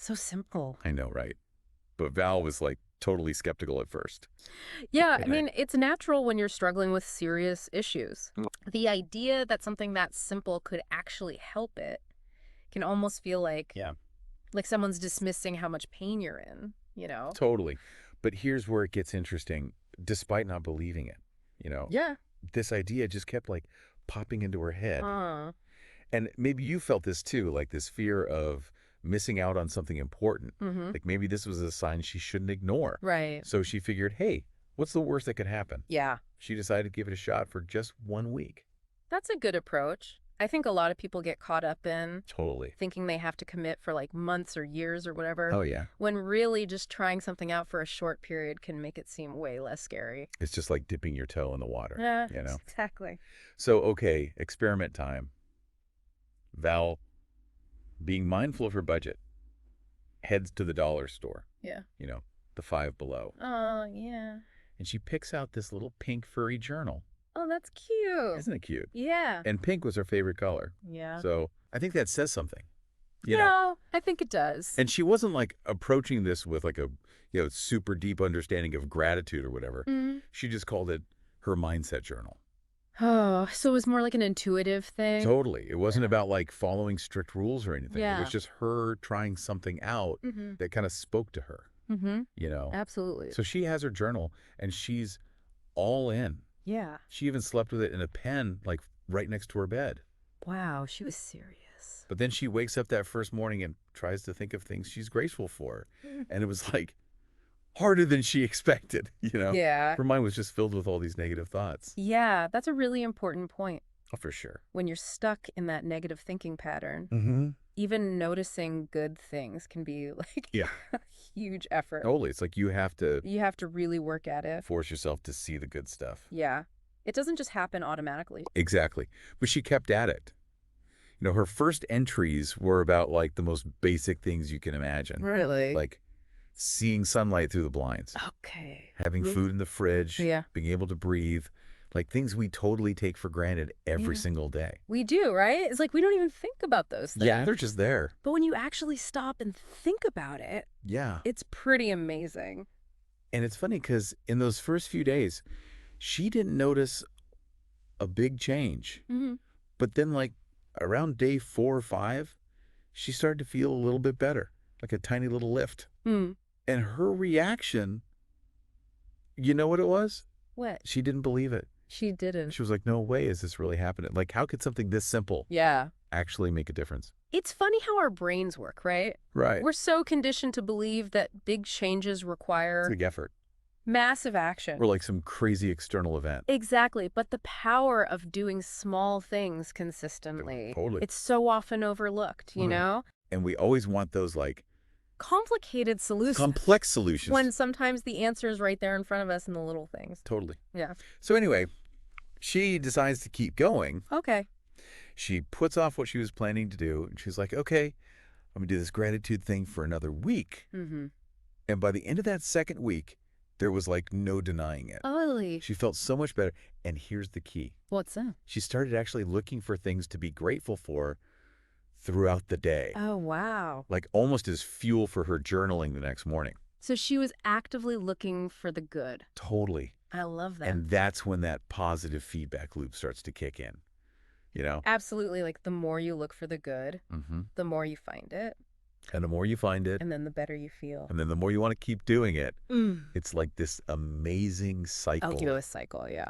So simple. I know, right? But Val was like totally skeptical at first. Yeah, I And mean, it's natural when you're struggling with serious issues. Mm. The idea that something that simple could actually help it can almost feel Yeah, like someone's dismissing how much pain you're in, you know? totally. But here's where it gets interesting, despite not believing it, you know, Yeah. this idea just kept like popping into her head. Uh, And maybe you felt this too, like this fear of missing out on something important. mm-hmm. Like maybe this was a sign she shouldn't ignore. Right. So she figured, hey, what's the worst that could happen? Yeah. She decided to give it a shot for just 1 week. That's a good approach. I think a lot of people get caught up in Totally. thinking they have to commit for like months or years or whatever, Oh, yeah. when really just trying something out for a short period can make it seem way less scary. It's just like dipping your toe in the water, Yeah, you know? exactly. So, okay, experiment time. Val, being mindful of her budget, heads to the dollar store, Yeah. you know, the Five Below. Oh, yeah. And she picks out this little pink furry journal. Oh, that's cute. Isn't it cute? Yeah. And pink was her favorite color. Yeah. So I think that says something, you know? Yeah, I think it does. And she wasn't like approaching this with like a, super deep understanding of gratitude or whatever. Mm. She just called it her mindset journal. Oh, so it was more like an intuitive thing? Totally. It wasn't about like following strict rules or anything. It Yeah. was just her trying something out Mm-hmm. that kind of spoke to her, Mm-hmm. you know? Absolutely. So she has her journal and she's all in. Yeah. She even slept with it in a pen, like right next to her bed. Wow, she was serious. But then she wakes up that first morning and tries to think of things she's grateful for. And it was like harder than she expected, you know? Yeah. Her mind was just filled with all these negative thoughts. Yeah, that's a really important point. Oh, for sure. When you're stuck in that negative thinking pattern, Mm-hmm. even noticing good things can be like Yeah. a huge effort. Totally. It's like you have to You have to really work at it. force yourself to see the good stuff. Yeah. It doesn't just happen automatically. Exactly. But she kept at it. You know, her first entries were about like the most basic things you can imagine. Really? Like seeing sunlight through the blinds, Okay. having food in the fridge, Yeah. being able to breathe, like things we totally take for granted every Yeah. single day. We do, right? It's like we don't even think about those things. Yeah, they're just there. But when you actually stop and think about it, Yeah. it's pretty amazing. And it's funny because in those first few days, she didn't notice a big change. Mm-hmm. But then like around day 4 or 5, she started to feel a little bit better, like a tiny little lift. Mm. And her reaction, you know what it was? What? She didn't believe it. She didn't. She was like, no way is this really happening. Like, how could something this simple Yeah. actually make a difference? It's funny how our brains work, right? Right. We're so conditioned to believe that big changes It's require big effort. massive action. Or like some crazy external event. Exactly, but the power of doing small things consistently, Totally. it's so often overlooked, you Mhm. know? And we always want those like Complicated solutions complex solutions. when sometimes the answer is right there in front of us in the little things. Totally. Yeah. So anyway, she decides to keep going. Okay. She puts off what she was planning to do. And she's like, okay, I'm going to do this gratitude thing for another week. Mm-hmm. And by the end of that second week, there was like no denying it. Oly. She felt so much better. And here's the key. What's that? She started actually looking for things to be grateful for throughout the day, Oh, wow. like almost as fuel for her journaling the next morning. So she was actively looking for the good. Totally. I love that. And that's when that positive feedback loop starts to kick in, you know? Absolutely. Like the more you look for the good, Mm-hmm. the more you find it, And the more you find it, and then the better you feel. and then the more you want to keep doing it, Mm. it's like this amazing cycle. I'll do a cycle, yeah.